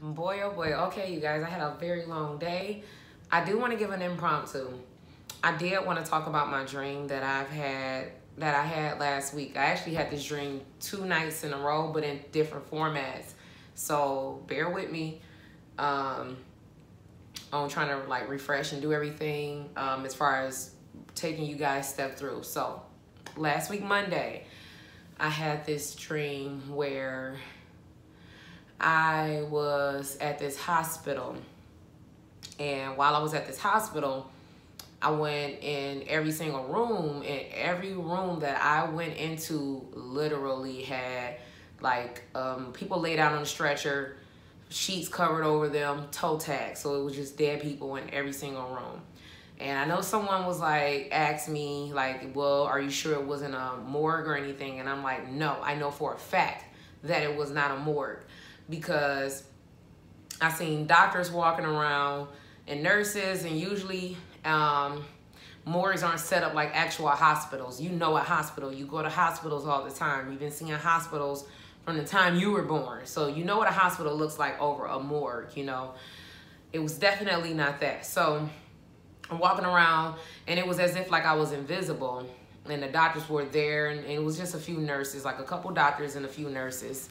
Boy, oh boy. Okay, you guys, I had a very long day. I do want to give an impromptu. I did want to talk about my dream that I had last week. I actually had this dream 2 nights in a row, but in different formats. So bear with me. I'm trying to like refresh and do everything as far as taking you guys step through. So last week, Monday, I had this dream where I was at this hospital, and while I was at this hospital, I went in every single room, and every room that I went into literally had like people laid out on a stretcher, sheets covered over them, toe tags. So it was just dead people in every single room. And I know someone was like, asked me like, well, are you sure it wasn't a morgue or anything? And I'm like, no, I know for a fact that it was not a morgue, because I seen doctors walking around and nurses, and usually morgues aren't set up like actual hospitals. You know, a hospital, you go to hospitals all the time. You've been seeing hospitals from the time you were born. So you know what a hospital looks like over a morgue, you know. It was definitely not that. So I'm walking around, and it was as if like I was invisible, and the doctors were there, and it was just a few nurses, like a couple doctors and a few nurses.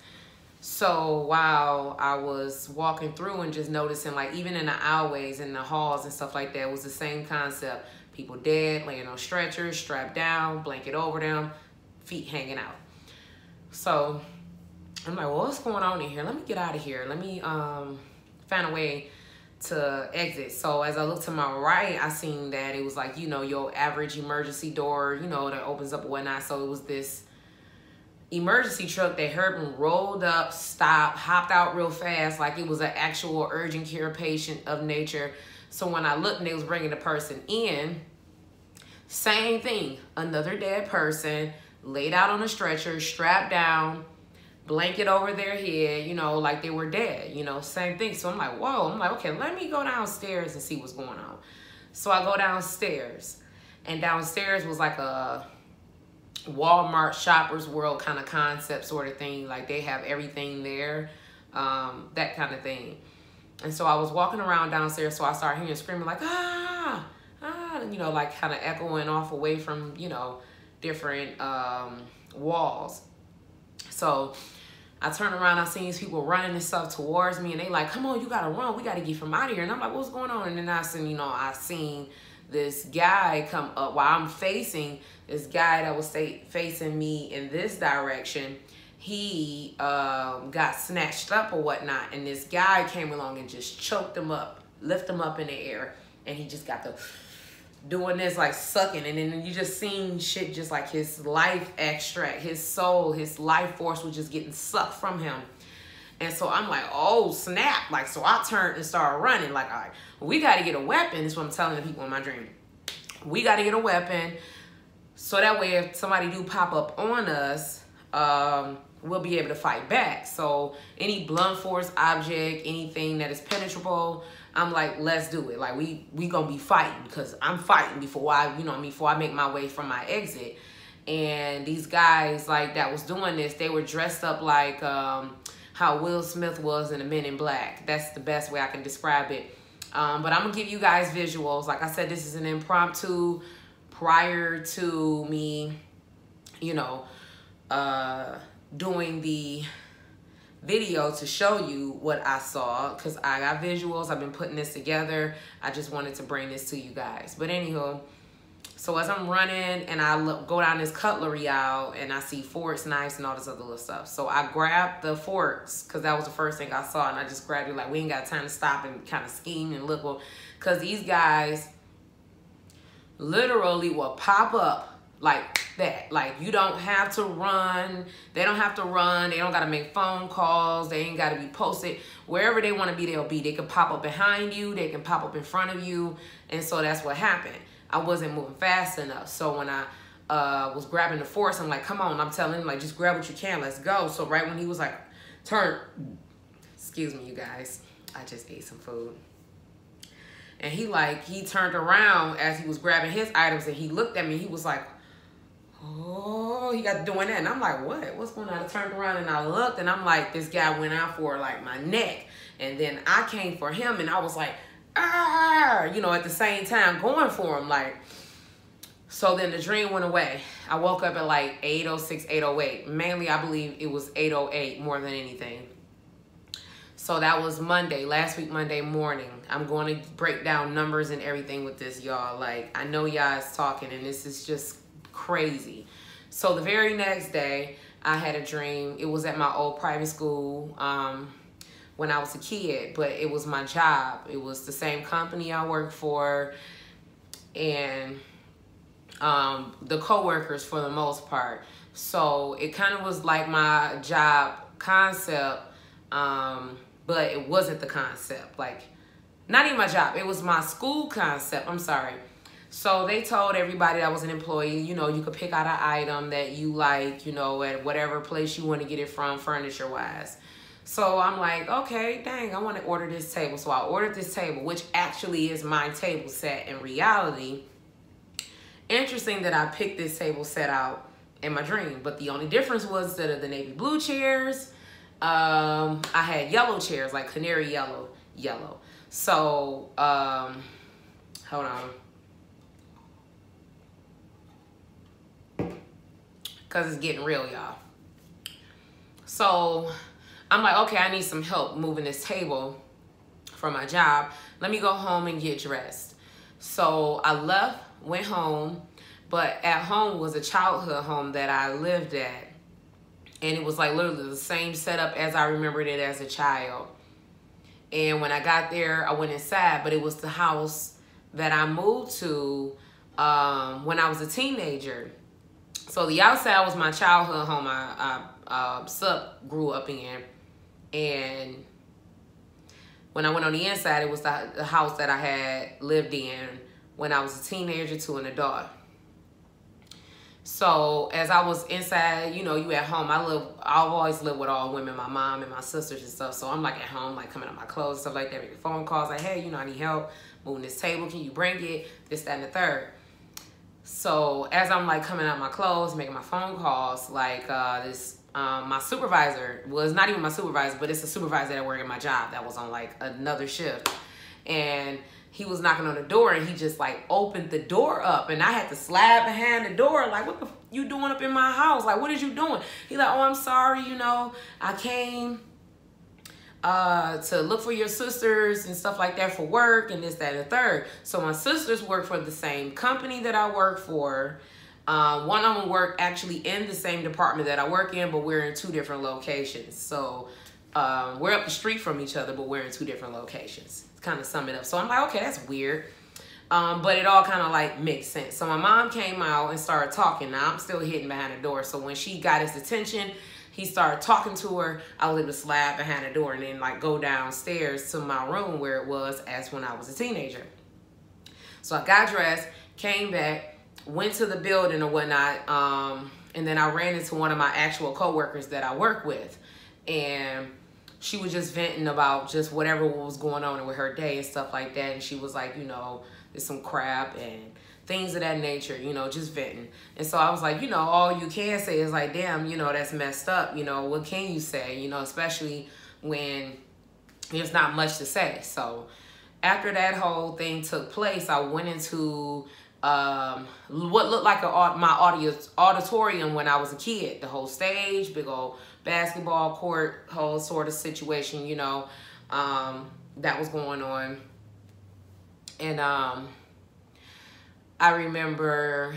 So while I was walking through and just noticing, like even in the alleyways and the halls and stuff like that, it was the same concept. People dead, laying on stretchers, strapped down, blanket over them, feet hanging out. So I'm like, well, what's going on in here? Let me get out of here. Let me find a way to exit. So as I looked to my right, I seen that it was like, you know, your average emergency door, you know, that opens up and whatnot. So it was this emergency truck that Herman rolled up, stopped, hopped out real fast, like it was an actual urgent care patient of nature. So when I looked and they was bringing the person in, same thing, another dead person laid out on a stretcher, strapped down, blanket over their head, you know, like they were dead, you know, same thing. So I'm like, whoa, I'm like, okay, let me go downstairs and see what's going on. So I go downstairs, and downstairs was like a Walmart Shoppers World kind of concept sort of thing. Like they have everything there, that kind of thing. And so I was walking around downstairs, so I started hearing screaming like, ah, ah, you know, like kind of echoing off away from, you know, different walls. So I turned around, I seen these people running and stuff towards me, and they like, come on, you gotta run, we gotta get from out of here. And I'm like, what's going on? And then I seen, you know, I seen this guy come up while I'm facing this guy that was facing me in this direction. He got snatched up or whatnot, and this guy came along and just choked him up, lift him up in the air, and he just got the doing this like sucking, and then you just seen shit just like his life extract, his soul, his life force was just getting sucked from him. And so I'm like, oh snap, like, so I turned and started running like, all right, we got to get a weapon. Is what I'm telling the people in my dream. We got to get a weapon, so that way if somebody do pop up on us, we'll be able to fight back. So any blunt force object, anything that is penetrable, I'm like, let's do it. Like we gonna be fighting, because I'm fighting before I, you know what I mean, before I make my way from my exit. And these guys like that was doing this, they were dressed up like how Will Smith was in the Men in Black. That's the best way I can describe it. But I'm gonna give you guys visuals. Like I said, this is an impromptu prior to me, you know, doing the video to show you what I saw, because I got visuals. I've been putting this together. I just wanted to bring this to you guys. But anywho, so as I'm running and I go down this cutlery aisle, and I see forks, knives, and all this other little stuff. So I grabbed the forks, because that was the first thing I saw, and I just grabbed it. Like, we ain't got time to stop and kind of scheme and look. Well, because these guys literally will pop up like that. Like, you don't have to run. They don't have to run. They don't got to make phone calls. They ain't got to be posted. Wherever they want to be, they'll be. They can pop up behind you. They can pop up in front of you. And so that's what happened. I wasn't moving fast enough. So when I was grabbing the force, I'm like, come on. I'm telling him, like, just grab what you can. Let's go. So right when he was like, turn. Excuse me, you guys. I just ate some food. And he turned around as he was grabbing his items, and he looked at me. He was like, oh, he got doing that. And I'm like, what? What's going on? I turned around and I looked, and I'm like, this guy went out for like my neck. And then I came for him, and I was like, ah, you know, at the same time going for him. Like, so then the dream went away. I woke up at like 8:06, 8:08. Mainly, I believe it was 8:08 more than anything. So that was Monday, last week, Monday morning. I'm going to break down numbers and everything with this, y'all. Like, I know y'all is talking, and this is just crazy. So the very next day, I had a dream. It was at my old private school when I was a kid, but it was my job. It was the same company I worked for, and the co-workers for the most part. So it kind of was like my job concept, but it wasn't the concept. Like, not even my job. It was my school concept. I'm sorry. So they told everybody that was an employee, you know, you could pick out an item that you like, you know, at whatever place you want to get it from, furniture-wise. So I'm like, okay, dang, I want to order this table. So I ordered this table, which actually is my table set in reality. Interesting that I picked this table set out in my dream, but the only difference was instead of the navy blue chairs, I had yellow chairs, like canary yellow. So, hold on. Because it's getting real, y'all. So, I'm like, okay, I need some help moving this table for my job. Let me go home and get dressed. So, I left, went home, but at home was a childhood home that I lived at. And it was like literally the same setup as I remembered it as a child. And when I got there, I went inside, but it was the house that I moved to when I was a teenager. So the outside was my childhood home I grew up in. And when I went on the inside, it was the house that I had lived in when I was a teenager to an adult. So as I was inside, you know, you at home, I've always lived with all women, my mom and my sisters and stuff. So I'm like at home, like coming up my clothes and stuff like that, making phone calls like, hey, you know, I need help moving this table. Can you bring it? This, that, and the third. So as I'm like coming out my clothes, making my phone calls, like my supervisor was not even my supervisor, but it's a supervisor that worked at my job that was on like another shift. And he was knocking on the door, and he just like opened the door up, and I had to slide behind the door like, what the f you doing up in my house? Like, what is you doing? He's like, oh, I'm sorry, you know, I came to look for your sisters and stuff like that for work and this, that, and the third. So my sisters work for the same company that I work for. One of them work actually in the same department that I work in, but we're in 2 different locations. So we're up the street from each other, but we're in 2 different locations. Kind of sum it up. So I'm like, okay, that's weird. But it all kind of like makes sense. So my mom came out and started talking. Now I'm still hidden behind the door. So when she got his attention, he started talking to her. I was able to slide behind the door and then like go downstairs to my room where it was as when I was a teenager. So I got dressed, came back, went to the building or whatnot. And then I ran into one of my actual coworkers that I work with. And she was just venting about just whatever was going on with her day and stuff like that. And she was like, you know, there's some crap and things of that nature, you know, just venting. And so I was like, you know, all you can say is like, damn, you know, that's messed up. You know, what can you say? You know, especially when there's not much to say. So after that whole thing took place, I went into what looked like my auditorium when I was a kid. The whole stage, big old basketball court, whole sort of situation, you know, that was going on. And I remember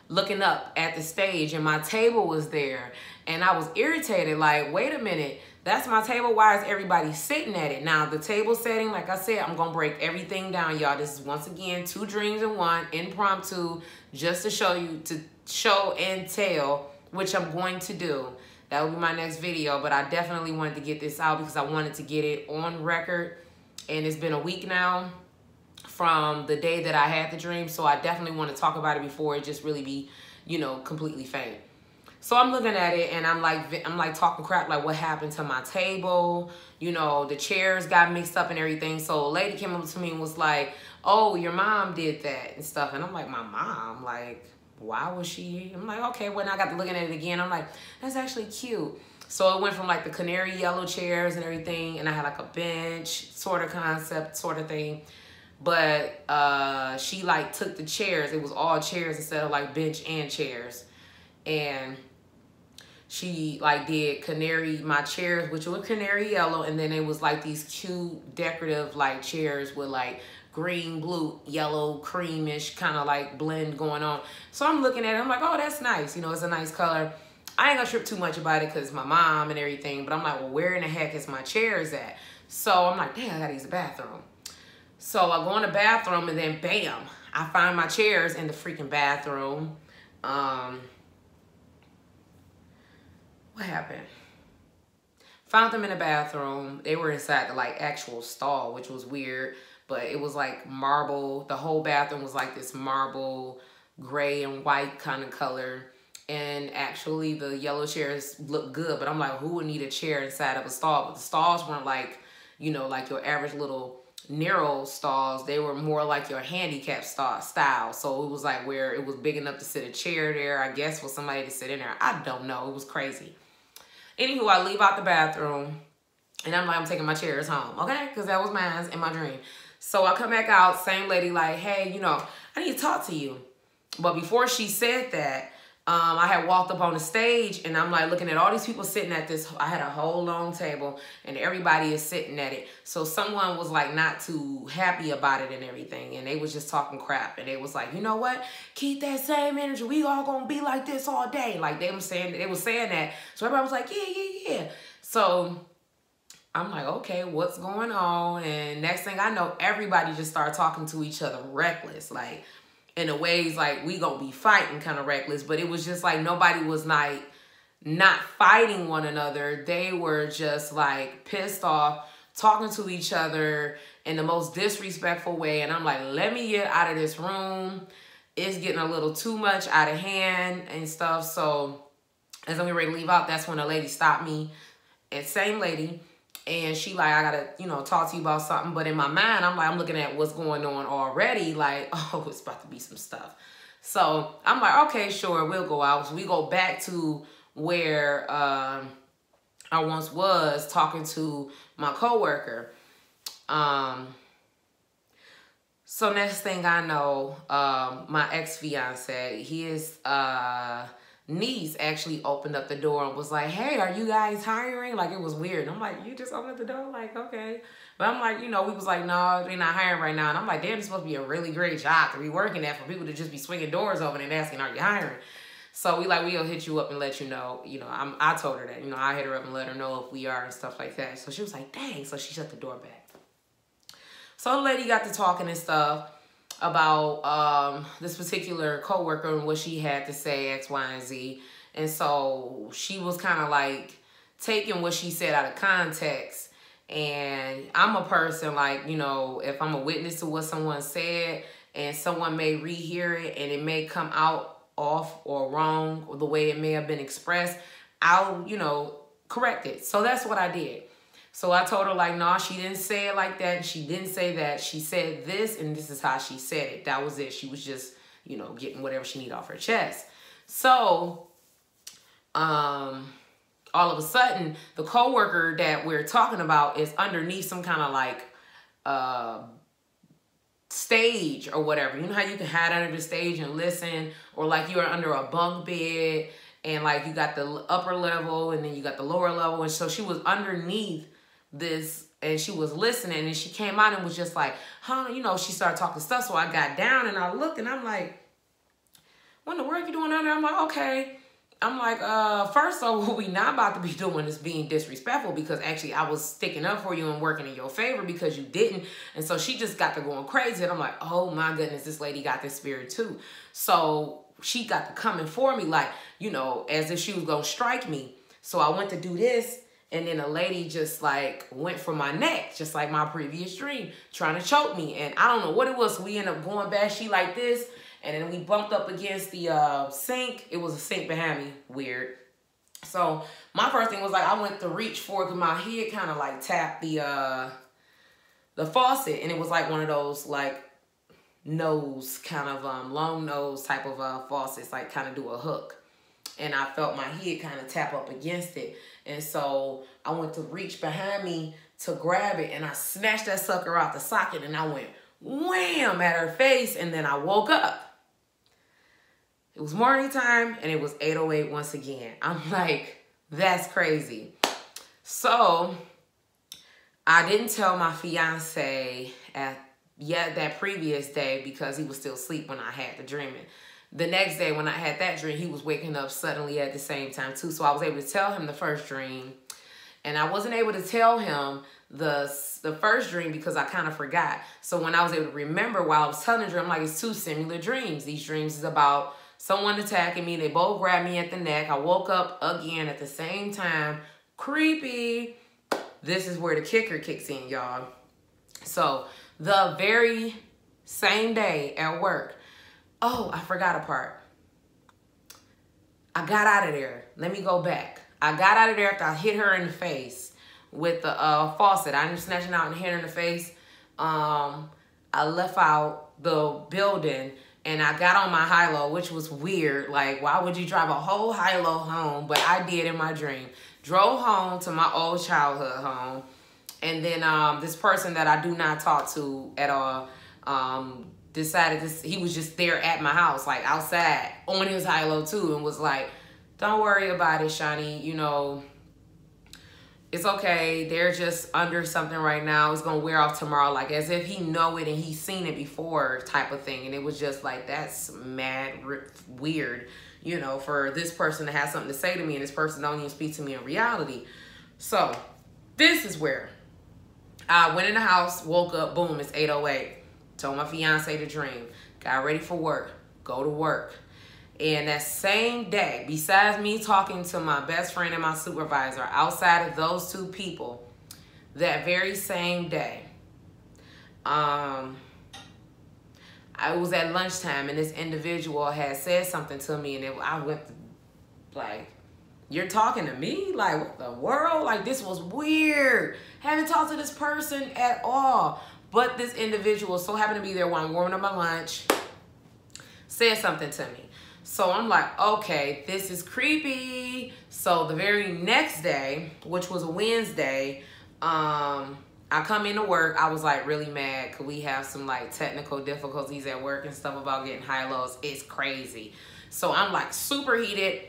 looking up at the stage and my table was there, and I was irritated, like, wait a minute, that's my table, why is everybody sitting at it? Now the table setting, like I said, I'm gonna break everything down, y'all. This is once again 2 dreams in one, impromptu, just to show you, to show and tell, which I'm going to do. That will be my next video, but I definitely wanted to get this out because I wanted to get it on record. And it's been a week now from the day that I had the dream, so I definitely want to talk about it before it just really be, you know, completely fake. So I'm looking at it and I'm like talking crap, like what happened to my table? You know, the chairs got mixed up and everything. So a lady came up to me and was like, oh, your mom did that and stuff. And I'm like, my mom? Like, why was she? I'm like, okay, when I got to looking at it again, I'm like, that's actually cute. So it went from like the canary yellow chairs and everything, and I had like a bench sort of concept sort of thing. But she like took the chairs. It was all chairs instead of like bench and chairs. And she like did my chairs, which were canary yellow, and then it was like these cute decorative like chairs with like green, blue, yellow, creamish kind of like blend going on. So I'm looking at it, I'm like, oh, that's nice. You know, it's a nice color. I ain't gonna trip too much about it because my mom and everything, but I'm like, well, where in the heck is my chairs at? So I'm like, damn, I gotta use the bathroom. So I go in the bathroom and then bam, I find my chairs in the freaking bathroom. What happened? Found them in the bathroom. They were inside the like actual stall, which was weird, but it was like marble. The whole bathroom was like this marble, gray and white kind of color. And actually the yellow chairs look good, but I'm like, who would need a chair inside of a stall? But the stalls weren't like, you know, like your average little narrow stalls. They were more like your handicap style. So it was like where it was big enough to sit a chair there, I guess, for somebody to sit in there. I don't know. It was crazy. Anywho, I leave out the bathroom and I'm like, I'm taking my chairs home, okay? Because that was mine in my dream. So I come back out, same lady like, hey, you know, I need to talk to you. But before she said that, I had walked up on the stage and I'm like looking at all these people sitting at this. I had a whole long table and everybody is sitting at it. So someone was like not too happy about it and everything. And they was just talking crap. And they was like, you know what? Keep that same energy. We all gonna be like this all day. Like they was saying that. So everybody was like, yeah. So I'm like, okay, what's going on? And next thing I know, everybody just started talking to each other reckless. Like, in a ways like we gonna be fighting kind of reckless, but it was just like nobody was like not fighting one another. They were just like pissed off, talking to each other in the most disrespectful way. And I'm like, let me get out of this room. It's getting a little too much out of hand and stuff. So as I'm ready to leave out, that's when a lady stopped me, and same lady. And she like, I gotta, you know, talk to you about something. But in my mind, I'm like, I'm looking at what's going on already. Like, oh, it's about to be some stuff. So I'm like, okay, sure, we'll go out. So we go back to where I once was talking to my coworker. So next thing I know, my ex-fiance, his niece actually opened up the door and was like, hey, are you guys hiring? Like, it was weird. And I'm like, you just opened up the door? Like, okay. But I'm like, you know, we was like, no, they're not hiring right now. And I'm like, damn, it's supposed to be a really great job to be working at for people to just be swinging doors open and asking, are you hiring? So we like, we'll hit you up and let you know. You know, I told her that. You know, I hit her up and let her know if we are and stuff like that. So she was like, dang. So she shut the door back. So the lady got to talking and stuff about this particular coworker and what she had to say, X, Y, and Z. And so she was kind of like taking what she said out of context. And I'm a person like, you know, if I'm a witness to what someone said and someone may rehear it and it may come out off or wrong or the way it may have been expressed, I'll, you know, correct it. So that's what I did. So I told her like, no, she didn't say it like that. She didn't say that. She said this, and this is how she said it. That was it. She was just, you know, getting whatever she needed off her chest. So, all of a sudden, the coworker that we're talking about is underneath some kind of like, stage or whatever. You know how you can hide under the stage and listen, or like you're under a bunk bed and like you got the upper level and then you got the lower level. And so she was underneath this and she was listening, and she came out and was just like, huh, you know, she started talking stuff. So I got down and I looked and I'm like, what in the world you doing down there? I'm like, okay. I'm like, first of all, what we not about to be doing is being disrespectful, because actually I was sticking up for you and working in your favor because you didn't. And so she just got to going crazy. And I'm like, oh my goodness, this lady got this spirit too. So she got to coming for me like, you know, as if she was going to strike me. So I went to do this. And then a lady just like went for my neck, just like my previous dream, trying to choke me. And I don't know what it was. So we ended up going back. She like this. And then we bumped up against the sink. It was a sink behind me. Weird. So my first thing was like, I went to reach for it because my head kind of like tapped the faucet. And it was like one of those like nose, kind of long nose type of faucets, like kind of do a hook. And I felt my head kind of tap up against it. And so I went to reach behind me to grab it, and I snatched that sucker out the socket, and I went wham at her face, and then I woke up. It was morning time, and it was 8:08 once again. I'm like, that's crazy. So I didn't tell my fiance that previous day because he was still asleep when I had the dreaming. The next day when I had that dream, he was waking up suddenly at the same time too. So I was able to tell him the first dream. And I wasn't able to tell him the first dream because I kind of forgot. So when I was able to remember while I was telling the dream, I'm like, it's two similar dreams. These dreams is about someone attacking me. They both grabbed me at the neck. I woke up again at the same time. Creepy. This is where the kicker kicks in, y'all. So the very same day at work. Oh, I forgot a part. I got out of there. Let me go back. I got out of there after I hit her in the face with the faucet. I ended up snatching out and hit her in the face. I left out the building and I got on my high-low, which was weird. Like, why would you drive a whole high-low home? But I did in my dream. Drove home to my old childhood home. And then this person that I do not talk to at all decided he was just there at my house, like outside on his high-low too, and was like, don't worry about it, Shani. You know, it's okay. They're just under something right now. It's going to wear off tomorrow. Like as if he know it and he's seen it before type of thing. And it was just like, that's mad weird, you know, for this person to have something to say to me and this person don't even speak to me in reality. So this is where I went in the house, woke up, boom, it's 8:08. Told my fiance to dream. Got ready for work. Go to work. And that same day, besides me talking to my best friend and my supervisor, outside of those two people, that very same day, I was at lunchtime and this individual had said something to me, and I went like, you're talking to me? Like, what the world? Like, this was weird. Haven't talked to this person at all. But this individual so happened to be there while I'm warming up my lunch, said something to me. So I'm like, okay, this is creepy. So the very next day, which was a Wednesday, I come into work. I was like really mad because we have some like technical difficulties at work and stuff about getting high-lows. It's crazy. So I'm like super heated.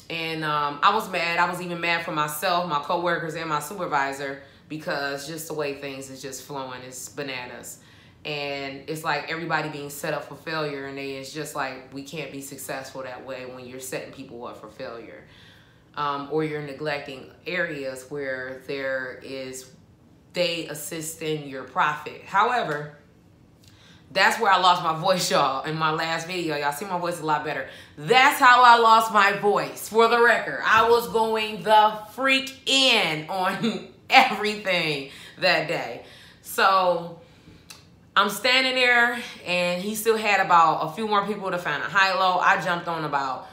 And I was mad. I was even mad for myself, my coworkers, and my supervisor, because just the way things is just flowing is bananas. And it's like everybody being set up for failure, and it's just like we can't be successful that way when you're setting people up for failure. Or you're neglecting areas where they assist in your profit. However, that's where I lost my voice, y'all, in my last video. Y'all see my voice a lot better. That's how I lost my voice, for the record. I was going the freak in on everything that day. So I'm standing there, and he still had about a few more people to find a high-low. I jumped on about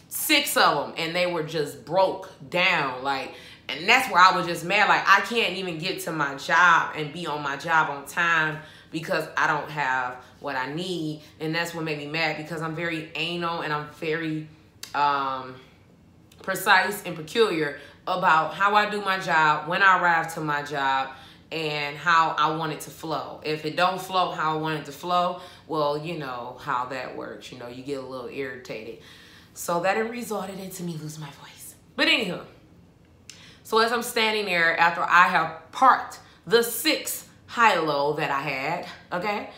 6 of them, and they were just broke down. Like, and that's where I was just mad. Like, I can't even get to my job and be on my job on time because I don't have what I need. And that's what made me mad, because I'm very anal and I'm very precise and peculiar about how I do my job, when I arrive to my job, and how I want it to flow. If it don't flow how I want it to flow, well, you know how that works. You know, you get a little irritated. So that resulted into me losing my voice. But anywho, so as I'm standing there after I have parked the 6th high-low that I had, okay,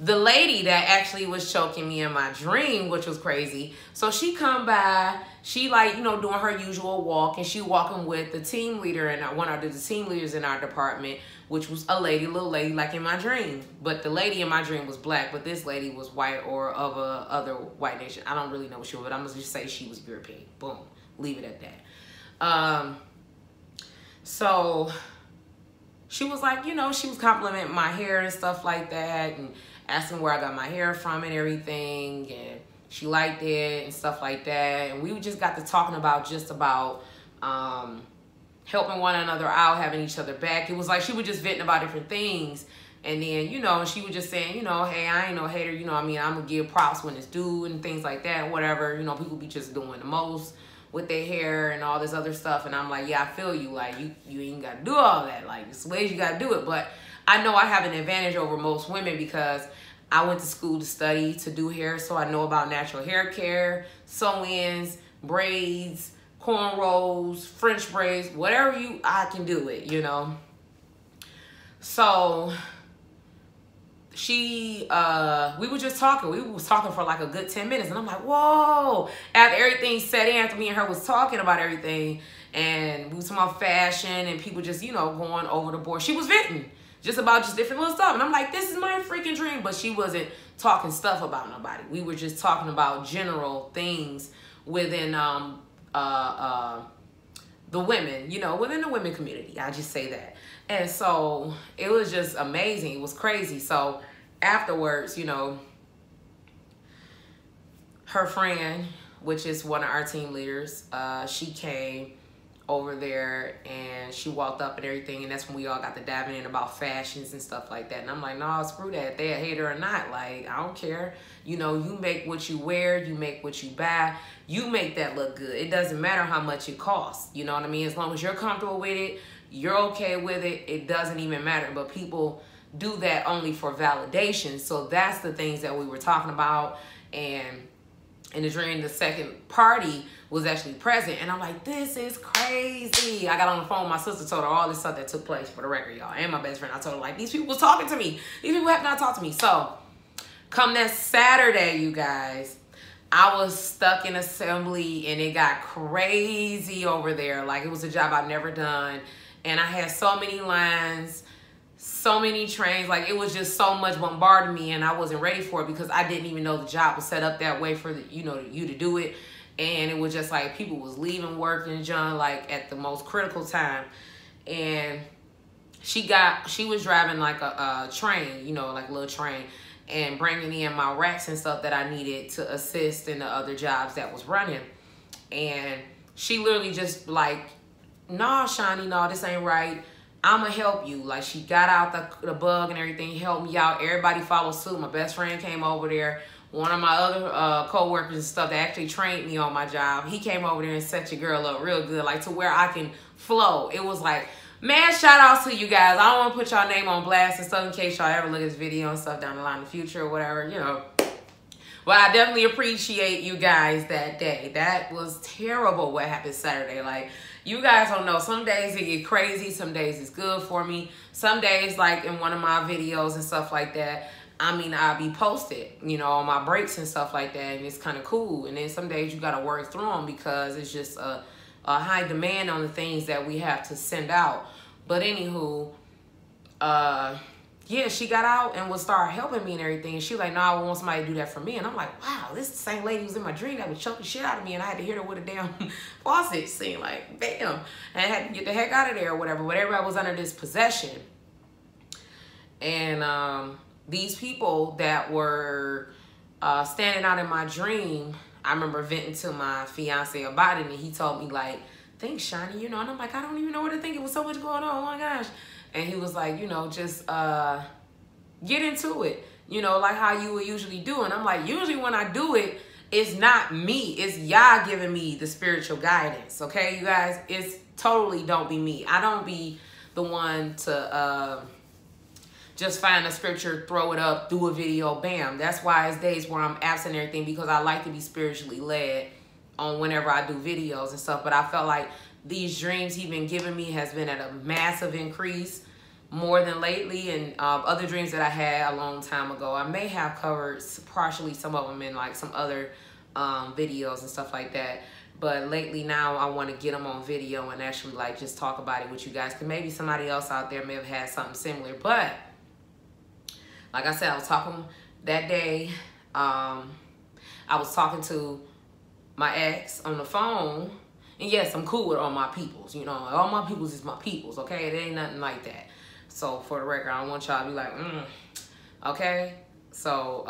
the lady that actually was choking me in my dream, which was crazy. So she come by, she like, you know, doing her usual walk, and she walking with the team leader and one of the team leaders in our department, which was a lady, little lady, like in my dream. But the lady in my dream was black, but this lady was white or of a other white nation. I don't really know what she was, but I'm gonna just say she was European. Boom, leave it at that. So she was like, you know, she was complimenting my hair and stuff like that, and asking where I got my hair from and everything, and she liked it and stuff like that. And we just got to talking about helping one another out, having each other back. It was like she was just venting about different things. And then, you know, she was just saying, you know, hey, I ain't no hater. You know, I mean, I'm going to give props when it's due and things like that, whatever. You know, people be just doing the most with their hair and all this other stuff. And I'm like, yeah, I feel you. Like, you ain't got to do all that. Like, it's ways you got to do it. But I know I have an advantage over most women because I went to school to study to do hair. So I know about natural hair care, sew-ins, braids, cornrows, French braids, whatever I can do it, you know. So we were just talking. We was talking for like a good 10 minutes. And I'm like, whoa. After everything set in, after me and her was talking about everything, and we was talking about fashion and people just, you know, going over the board. She was venting just about just different little stuff. And I'm like, this is my freaking dream. But she wasn't talking stuff about nobody. We were just talking about general things within the women, you know, within the women community. I just say that. And so it was just amazing. It was crazy. So afterwards, you know, her friend, which is one of our team leaders, she came over there and she walked up and everything. And that's when we all got to diving in about fashions and stuff like that. And I'm like, no, screw that. They a hater or not. Like, I don't care. You know, you make what you wear. You make what you buy. You make that look good. It doesn't matter how much it costs. You know what I mean? As long as you're comfortable with it, you're okay with it, it doesn't even matter. But people do that only for validation. So that's the things that we were talking about. And in the dream, the second party was actually present. And I'm like, this is crazy. I got on the phone with my sister, told her all this stuff that took place, for the record, y'all. And my best friend, I told her, like, these people was talking to me. These people have not talked to me. So come that Saturday, you guys, I was stuck in assembly and it got crazy over there. Like, it was a job I've never done. And I had so many lines, so many trains. Like, it was just so much bombarding me, and I wasn't ready for it because I didn't even know the job was set up that way for you know, you to do it. And it was just like people was leaving work and John, like, at the most critical time. And she was driving like a train, you know, like a little train, and bringing in my racks and stuff that I needed to assist in the other jobs that was running. And she literally just like, nah, Shani, no, this ain't right. I'ma help you. Like, she got out the bug and everything, helped me out. Everybody followed suit. My best friend came over there. One of my other co-workers and stuff that actually trained me on my job, he came over there and set your girl up real good, like to where I can flow. It was like, man, shout outs to you guys. I don't want to put y'all name on blast and stuff in case y'all ever look at this video and stuff down the line in the future or whatever, you know. But I definitely appreciate you guys that day. That was terrible what happened Saturday. Like, you guys don't know. Some days it get crazy. Some days it's good for me. Some days, like in one of my videos and stuff like that, I mean, I'll be posted, you know, on my breaks and stuff like that. And it's kind of cool. And then some days you got to work through them because it's just a high demand on the things that we have to send out. But anywho, yeah, she got out and would start helping me and everything. And she was like, no, I want somebody to do that for me. And I'm like, wow, this is the same lady who was in my dream that would choke the shit out of me. And I had to hit her with a damn faucet scene, like, bam. And I had to get the heck out of there or whatever. But everybody was under this possession. And these people that were standing out in my dream, I remember venting to my fiance about it. And he told me, like, thanks, Shani, you know. And I'm like, I don't even know what to think. It was so much going on. Oh, my gosh. And he was like, you know, just get into it, you know, like how you would usually do. And I'm like, usually when I do it, it's not me. It's Yah giving me the spiritual guidance, okay, you guys? It's totally don't be me. I don't be the one to just find a scripture, throw it up, do a video, bam. That's why it's days where I'm absent and everything, because I like to be spiritually led on whenever I do videos and stuff. But I felt like these dreams he's been giving me has been at a massive increase more than lately. And other dreams that I had a long time ago, I may have covered partially some of them in like some other videos and stuff like that. But lately now I want to get them on video and actually like just talk about it with you guys. Because maybe somebody else out there may have had something similar. But like I said, I was talking that day. I was talking to my ex on the phone. And yes, I'm cool with all my peoples, you know. All my peoples is my peoples, okay? It ain't nothing like that. So, for the record, I don't want y'all to be like, okay? So,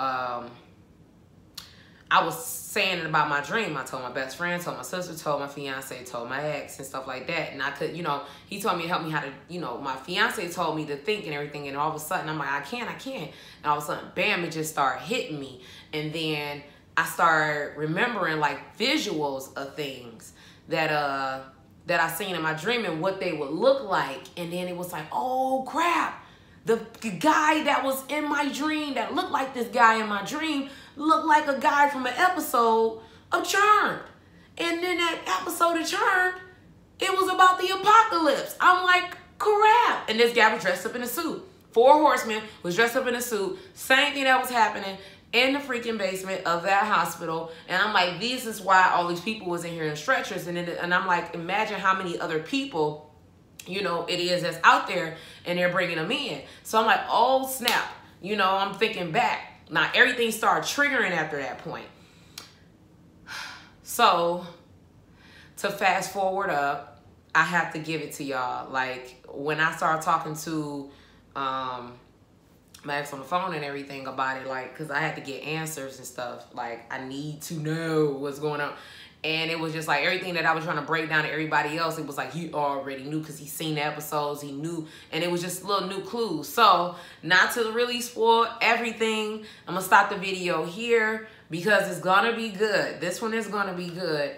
I was saying it about my dream. I told my best friend, told my sister, told my fiance, told my ex and stuff like that. And I could, you know, he told me to help me how to, you know, my fiance told me to think and everything. And all of a sudden I'm like, I can't. And all of a sudden, bam, it just started hitting me. And then I started remembering like visuals of things that I seen in my dream and what they would look like. And then it was like, oh crap. The guy that was in my dream, that looked like this guy in my dream, looked like a guy from an episode of Charmed. And then that episode of Charmed, it was about the apocalypse. I'm like, crap. And this guy was dressed up in a suit. 4 horsemen was dressed up in a suit. Same thing that was happening in the freaking basement of that hospital. And I'm like, this is why all these people was in here in stretchers. And I'm like, imagine how many other people, you know, it is that's out there and they're bringing them in. So I'm like, oh snap. You know, I'm thinking back. Now everything started triggering after that point. So to fast forward up, I have to give it to y'all. Like when I started talking to my ex on the phone and everything about it, like, cause I had to get answers and stuff. Like I need to know what's going on. And it was just like everything that I was trying to break down to everybody else, it was like he already knew because he seen the episodes, he knew. And it was just little new clues. So not to really spoil everything, I'm going to stop the video here because it's going to be good. This one is going to be good.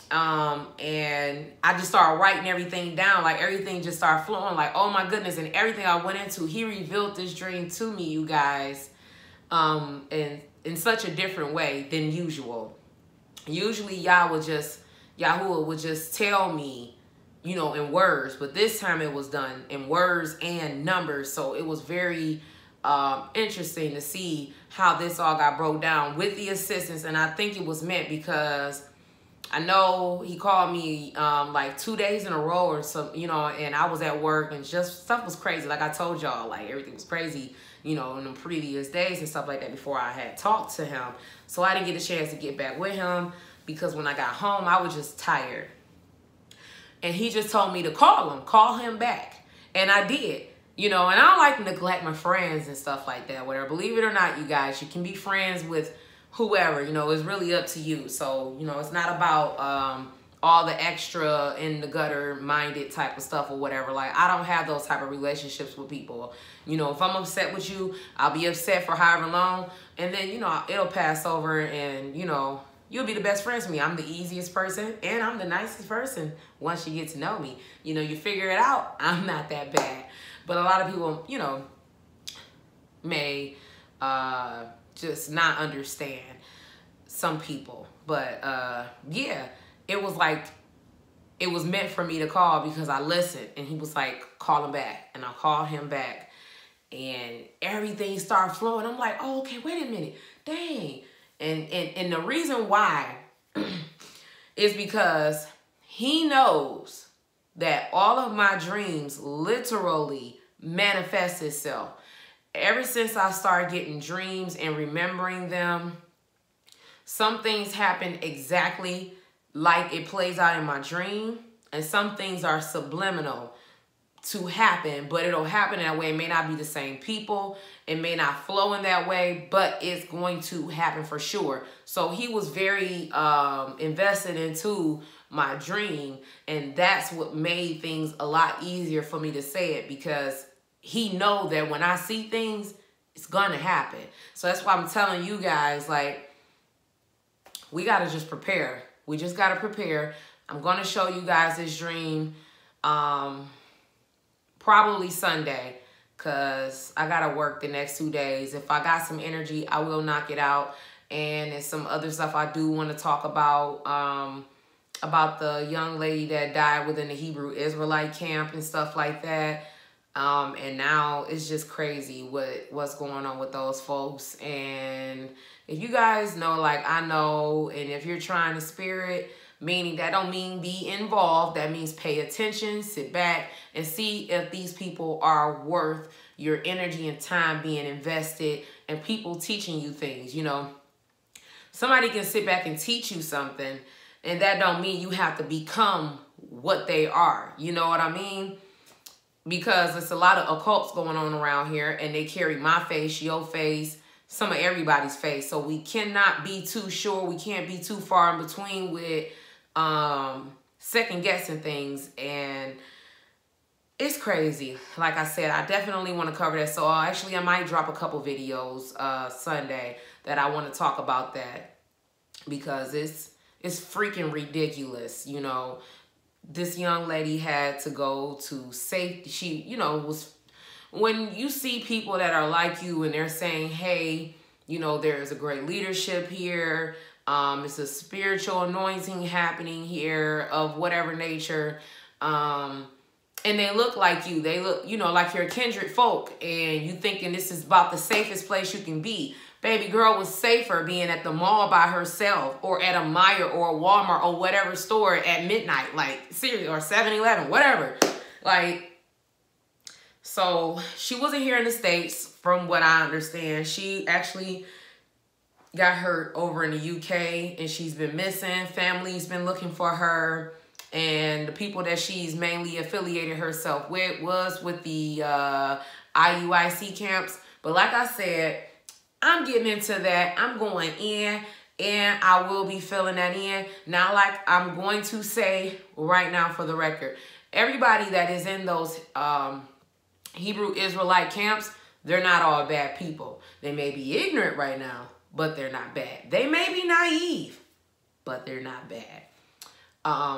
And I just started writing everything down. Like everything just started flowing. Like, oh my goodness. And everything I went into, he revealed this dream to me, you guys, in such a different way than usual. Usually Yahuwah would just tell me, you know, in words, but this time it was done in words and numbers. So it was very interesting to see how this all got broke down with the assistance. And I think it was meant because I know he called me like 2 days in a row or some, you know, and I was at work and just stuff was crazy. Like I told y'all, like everything was crazy, you know, in the previous days and stuff like that before I had talked to him. So I didn't get a chance to get back with him because when I got home, I was just tired. And he just told me to call him back. And I did, you know, and I don't like to neglect my friends and stuff like that, whatever. Believe it or not, you guys, you can be friends with whoever, you know, it's really up to you. So, you know, it's not about all the extra in the gutter minded type of stuff or whatever. Like, I don't have those type of relationships with people. You know, if I'm upset with you, I'll be upset for however long. And then, you know, it'll pass over and, you know, you'll be the best friends with me. I'm the easiest person and I'm the nicest person once you get to know me. You know, you figure it out, I'm not that bad. But a lot of people, you know, may just not understand some people. But yeah, it was like, it was meant for me to call because I listened and he was like, call him back. And I called him back and everything started flowing. I'm like, oh, okay, wait a minute, dang. And the reason why is because he knows that all of my dreams literally manifest itself. Ever since I started getting dreams and remembering them, some things happen exactly like it plays out in my dream, and some things are subliminal to happen, but it'll happen that way. It may not be the same people. It may not flow in that way, but it's going to happen for sure. So he was very invested into my dream, and that's what made things a lot easier for me to say it because he know that when I see things, it's gonna happen. So that's why I'm telling you guys, like, we gotta just prepare. We just gotta prepare. I'm gonna show you guys this dream probably Sunday because I gotta work the next 2 days. If I got some energy, I will knock it out. And there's some other stuff I do want to talk about the young lady that died within the Hebrew Israelite camp and stuff like that. And now it's just crazy what's going on with those folks. And if you guys know, like I know, and if you're trying to spirit, meaning that don't mean be involved, that means pay attention, sit back and see if these people are worth your energy and time being invested and people teaching you things. You know, somebody can sit back and teach you something and that don't mean you have to become what they are. You know what I mean? Because there's a lot of occults going on around here and they carry my face, your face, some of everybody's faith. So we cannot be too sure. We can't be too far in between with second guessing things. And it's crazy. Like I said, I definitely want to cover that. So actually, I might drop a couple videos Sunday that I want to talk about that, because it's freaking ridiculous. You know, this young lady had to go to safety. She, you know, was, when you see people that are like you and they're saying, hey, you know, there's a great leadership here. It's a spiritual anointing happening here of whatever nature. And they look like you. They look, you know, like you're kindred folk. And you thinking this is about the safest place you can be. Baby girl was safer being at the mall by herself, or at a Meijer or a Walmart or whatever store at midnight. Like, seriously, or 7-Eleven, whatever. Like, so she wasn't here in the States, from what I understand. She actually got hurt over in the UK, and she's been missing. Family's been looking for her. And the people that she's mainly affiliated herself with was with the IUIC camps. But like I said, I'm getting into that. I'm going in, and I will be filling that in. Now, like I'm going to say right now for the record, everybody that is in those Hebrew Israelite camps, they're not all bad people. They may be ignorant right now, but they're not bad. They may be naive, but they're not bad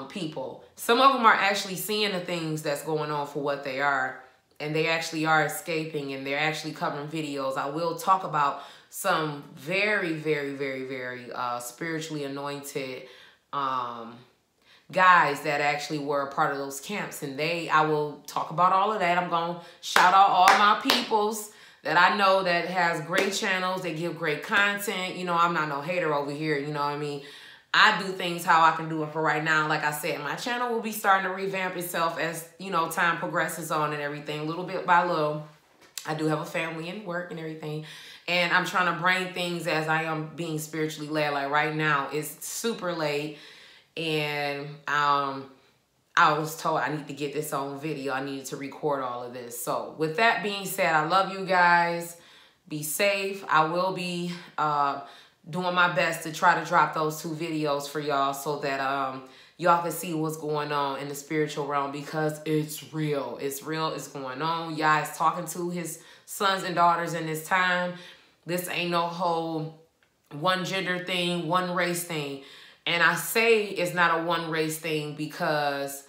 people. Some of them are actually seeing the things that's going on for what they are, and they actually are escaping, and they're actually covering videos. I will talk about some very, very, very, very spiritually anointed guys that actually were a part of those camps, and I will talk about all of that. I'm going to shout out all my peoples that I know that has great channels. They give great content. You know, I'm not no hater over here. You know what I mean? I do things how I can do it for right now. Like I said, my channel will be starting to revamp itself as, you know, time progresses on and everything, little bit by little. I do have a family and work and everything. And I'm trying to bring things as I am being spiritually led. Like right now, it's super late. And I was told I need to get this on video. I needed to record all of this. So with that being said, I love you guys. Be safe. I will be doing my best to try to drop those 2 videos for y'all, so that y'all can see what's going on in the spiritual realm, because it's real. It's real. It's going on. Yah is talking to his sons and daughters in this time. This ain't no whole one gender thing, one race thing. And I say it's not a one race thing because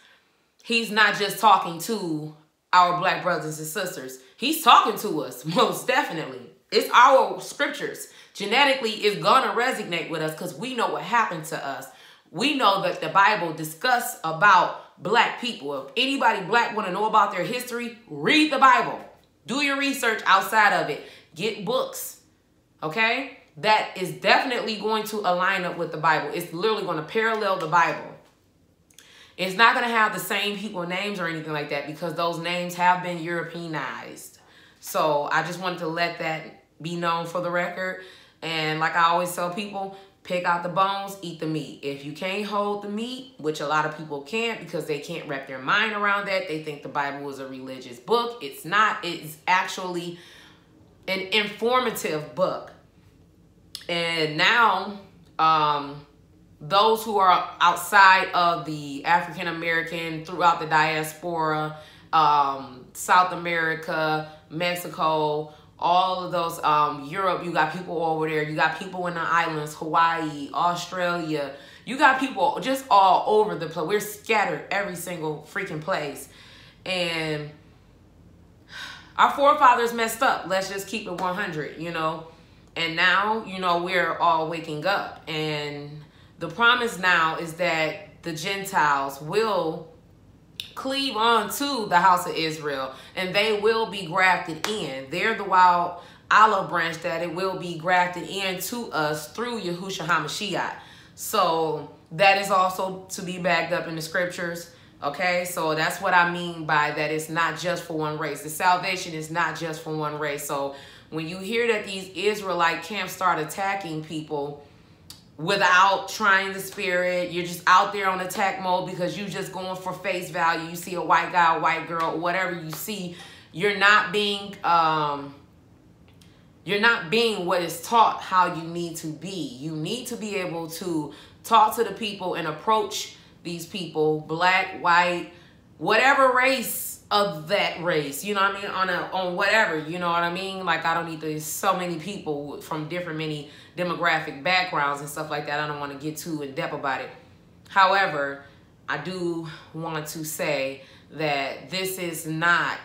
he's not just talking to our black brothers and sisters. He's talking to us, most definitely. It's our scriptures. Genetically, it's going to resonate with us because we know what happened to us. We know that the Bible discusses about black people. If anybody black want to know about their history, read the Bible. Do your research outside of it. Get books, okay? That is definitely going to align up with the Bible. It's literally going to parallel the Bible. It's not going to have the same people names or anything like that, because those names have been Europeanized. So I just wanted to let that be known for the record. And like I always tell people, pick out the bones, eat the meat. If you can't hold the meat, which a lot of people can't because they can't wrap their mind around that, they think the Bible is a religious book. It's not. It's actually an informative book. And now, those who are outside of the African American, throughout the diaspora, South America, Mexico, all of those, Europe, you got people over there. You got people in the islands, Hawaii, Australia. You got people just all over the place. We're scattered every single freaking place. And our forefathers messed up. Let's just keep it 100, you know. And now, you know, we're all waking up. And the promise now is that the Gentiles will cleave on to the house of Israel, and they will be grafted in. They're the wild olive branch that it will be grafted into us through Yahushua HaMashiach. So that is also to be backed up in the scriptures. Okay, so that's what I mean by that. It's not just for one race. The salvation is not just for one race. So when you hear that these Israelite camps start attacking people without trying the spirit, you're just out there on attack mode because you're just going for face value. You see a white guy, a white girl, whatever you see, you're not being You're not being what is taught how you need to be. You need to be able to talk to the people and approach these people, black, white, whatever race of that race, you know what I mean, on whatever, you know what I mean? Like, I don't need to, so many people from many demographic backgrounds and stuff like that. I don't want to get too in depth about it. However, I do want to say that this is not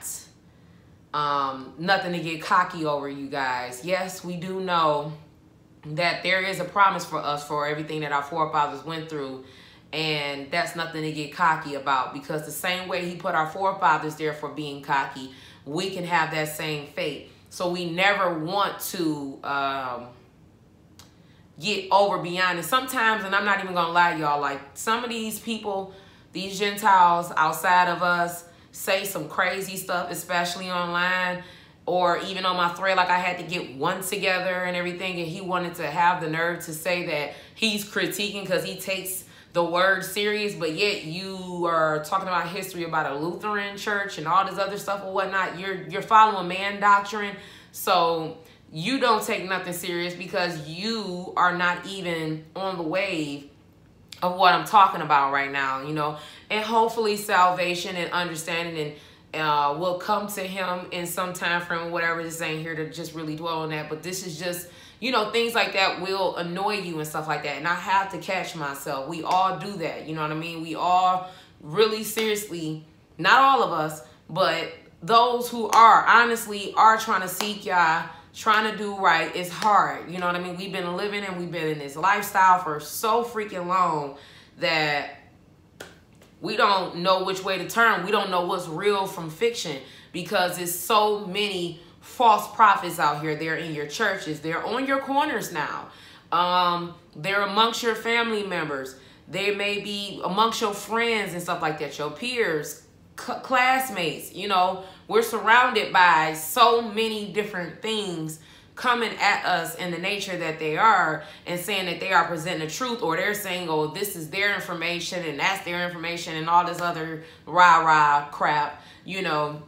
nothing to get cocky over, you guys. Yes, we do know that there is a promise for us for everything that our forefathers went through, and that's nothing to get cocky about, because the same way he put our forefathers there for being cocky, we can have that same fate. So we never want to get over beyond it. Sometimes, and I'm not even gonna lie, y'all, like some of these people, these Gentiles outside of us, say some crazy stuff, especially online or even on my thread. Like, I had to get one together and everything, and he wanted to have the nerve to say that he's critiquing because he takes the word serious, but yet you are talking about history about a Lutheran church and all this other stuff or whatnot. You're following man doctrine, so you don't take nothing serious because you are not even on the wave of what I'm talking about right now, you know. And hopefully salvation and understanding and will come to him in some time frame or whatever. This ain't here to just really dwell on that, but this is just, you know, things like that will annoy you and stuff like that. And I have to catch myself. We all do that, you know what I mean? We all really seriously, not all of us, but those who are honestly are trying to seek Yah, trying to do right. It's hard, you know what I mean? We've been living and we've been in this lifestyle for so freaking long that we don't know which way to turn. We don't know what's real from fiction because there's so many false prophets out here. They're in your churches. They're on your corners now. They're amongst your family members. They may be amongst your friends and stuff like that, your peers, classmates. You know, we're surrounded by so many different things coming at us in the nature that they are and saying that they are presenting the truth, or they're saying, oh, this is their information and that's their information and all this other rah-rah crap, you know.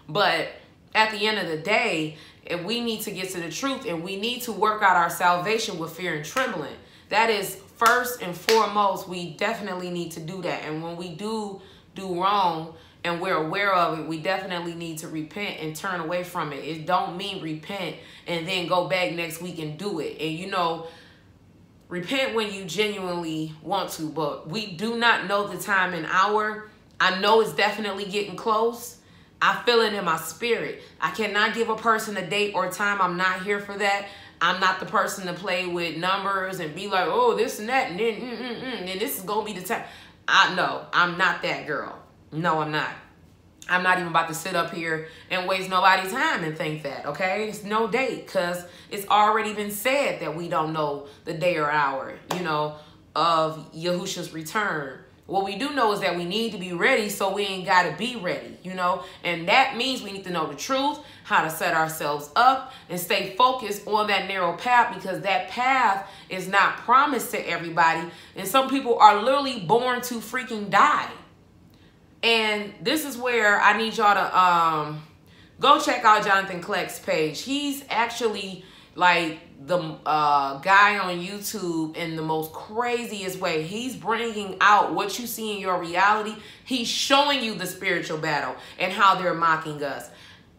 But at the end of the day, if we need to get to the truth and we need to work out our salvation with fear and trembling. That is first and foremost. We definitely need to do that. And when we do wrong and we're aware of it, we definitely need to repent and turn away from it. It don't mean repent and then go back next week and do it. And, you know, repent when you genuinely want to, but we do not know the time and hour. I know it's definitely getting close. I feel it in my spirit. I cannot give a person a date or time. I'm not here for that. I'm not the person to play with numbers and be like, oh, this and that, and then and this is going to be the time. No, I'm not that girl. No, I'm not. I'm not even about to sit up here and waste nobody's time and think that, okay? It's no date because it's already been said that we don't know the day or hour, you know, of Yahushua's return. What we do know is that we need to be ready, so we ain't got to be ready, you know? And that means we need to know the truth, how to set ourselves up, and stay focused on that narrow path, because that path is not promised to everybody. And some people are literally born to freaking die. And this is where I need y'all to go check out Jonathan Kleck's page. He's actually like the guy on YouTube in the most craziest way. He's bringing out what you see in your reality. He's showing you the spiritual battle and how they're mocking us.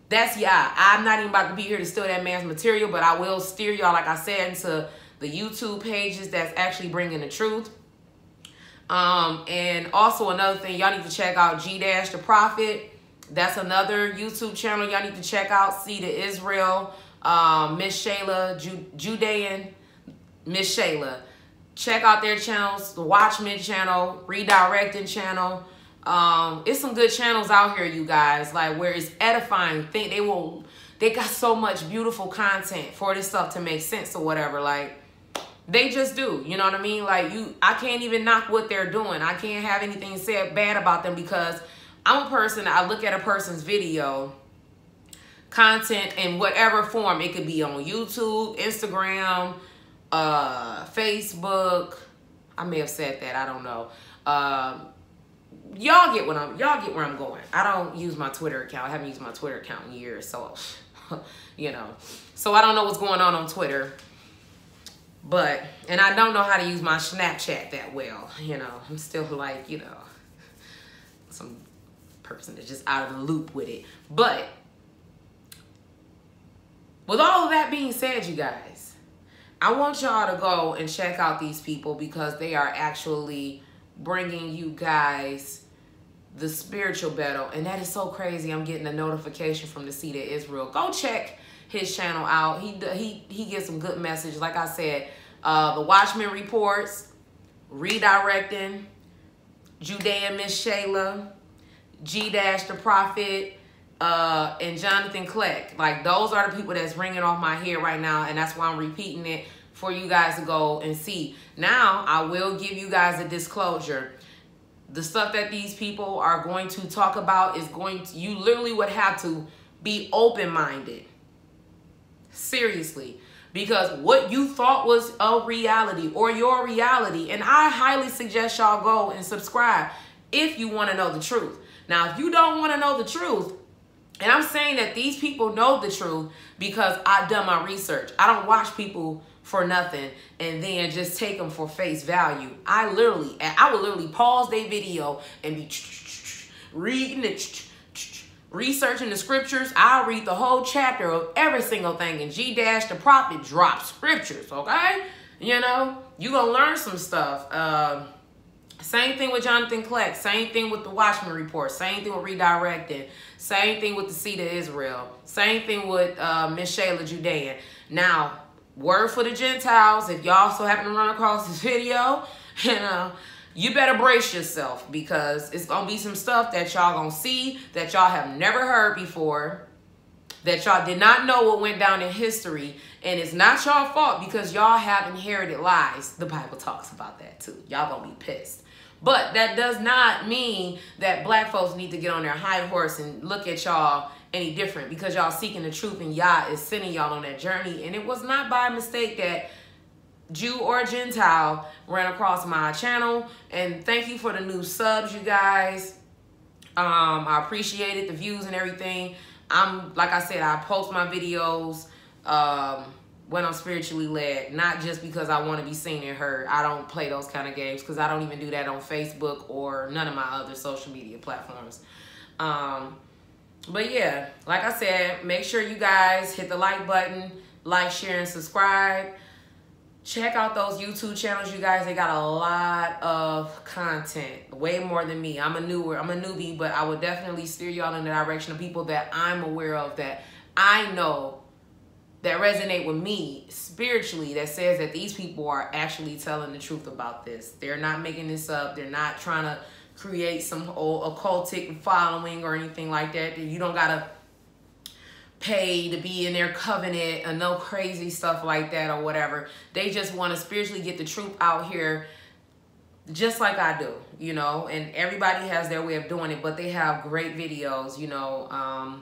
That's Yah. I'm not even about to be here to steal that man's material, but I will steer y'all, like I said, into the YouTube pages that's actually bringing the truth. And also another thing, y'all need to check out G-Dash the Prophet. That's another YouTube channel y'all need to check out. See the Israel, Miss Shayla, Judean, Miss Shayla. Check out their channels, the Watchmen channel, Redirecting channel. It's some good channels out here, you guys, like where it's edifying. They got so much beautiful content for this stuff to make sense or whatever. Like, they just do, you know what I mean? Like, I can't even knock what they're doing. I can't have anything said bad about them, because I'm a person, I look at a person's video content in whatever form. It could be on YouTube, Instagram, Facebook. I may have said that, I don't know. Y'all get where I'm going. I don't use my Twitter account. I haven't used my Twitter account in years, so you know. So I don't know what's going on Twitter. But, and I don't know how to use my Snapchat that well, you know. I'm still like, you know, some person that's just out of the loop with it. But with all of that being said, you guys, I want y'all to go and check out these people because they are actually bringing you guys the spiritual battle. And that is so crazy. I'm getting a notification from the Seed of Israel. Go check his channel out. He gets some good message. Like I said, the Watchmen reports, redirecting, Judea Miss Shayla, G-Dash the Prophet, and Jonathan Kleck. Like, those are the people that's ringing off my head right now, and that's why I'm repeating it for you guys to go and see. Now, I will give you guys a disclosure. The stuff that these people are going to talk about is going to, you literally would have to be open-minded. Seriously. Because what you thought was a reality or your reality, and I highly suggest y'all go and subscribe if you want to know the truth. Now, if you don't want to know the truth, and I'm saying that these people know the truth because I've done my research. I don't watch people for nothing and then just take them for face value. I would literally pause their video and be reading it, researching the scriptures. I'll read the whole chapter of every single thing, and G-Dash the Prophet drops scriptures, okay? You know, you gonna learn some stuff. Same thing with Jonathan Kleck. Same thing with the Watchmen report. Same thing with redirecting. Same thing with the Seed of Israel. Same thing with Miss Shayla Judean. Now, word for the Gentiles, if y'all so happen to run across this video, you know, you better brace yourself because it's going to be some stuff that y'all going to see that y'all have never heard before, that y'all did not know what went down in history. And it's not y'all fault because y'all have inherited lies. The Bible talks about that too. Y'all going to be pissed. But that does not mean that black folks need to get on their high horse and look at y'all any different because y'all seeking the truth and Yah is sending y'all on that journey. And it was not by mistake that Jew or Gentile ran across my channel. And thank you for the new subs, you guys. I appreciated the views and everything. Like I said, I post my videos when I'm spiritually led, not just because I want to be seen and heard. I don't play those kind of games because I don't even do that on Facebook or none of my other social media platforms. But yeah, like I said, make sure you guys hit the like button, like, share, and subscribe. Check out those YouTube channels, you guys. They got a lot of content, way more than me. I'm a newbie, but I would definitely steer y'all in the direction of people that I'm aware of, that I know that resonate with me spiritually, that says that these people are actually telling the truth about this. They're not making this up. They're not trying to create some old occultic following or anything like that. You don't gotta pay to be in their covenant or no crazy stuff like that or whatever. They just want to spiritually get the truth out here just like I do, you know, and everybody has their way of doing it, but they have great videos, you know.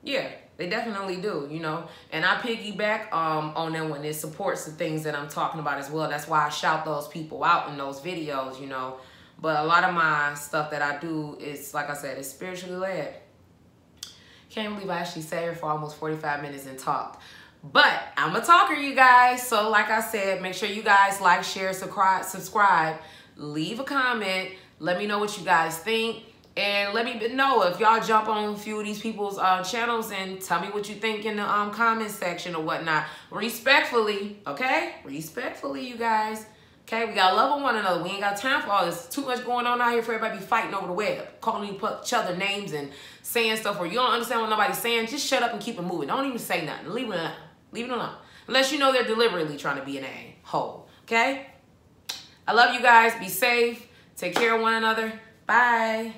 Yeah, they definitely do, you know, and I piggyback on them when it supports the things that I'm talking about as well. That's why I shout those people out in those videos, you know. But a lot of my stuff that I do is, like I said, it's spiritually led. Can't believe I actually sat here for almost 45 minutes and talked. But I'm a talker, you guys. So like I said, make sure you guys like, share, subscribe, leave a comment. Let me know what you guys think. And let me know if y'all jump on a few of these people's channels and tell me what you think in the comment section or whatnot. Respectfully, okay? Respectfully, you guys. Okay, we gotta love one another. We ain't got time for all this. Too much going on out here for everybody be fighting over the web, calling each other names and saying stuff where you don't understand what nobody's saying. Just shut up and keep it moving. Don't even say nothing. Leave it alone. Leave it alone. Unless you know they're deliberately trying to be an a-hole. Okay? I love you guys. Be safe. Take care of one another. Bye.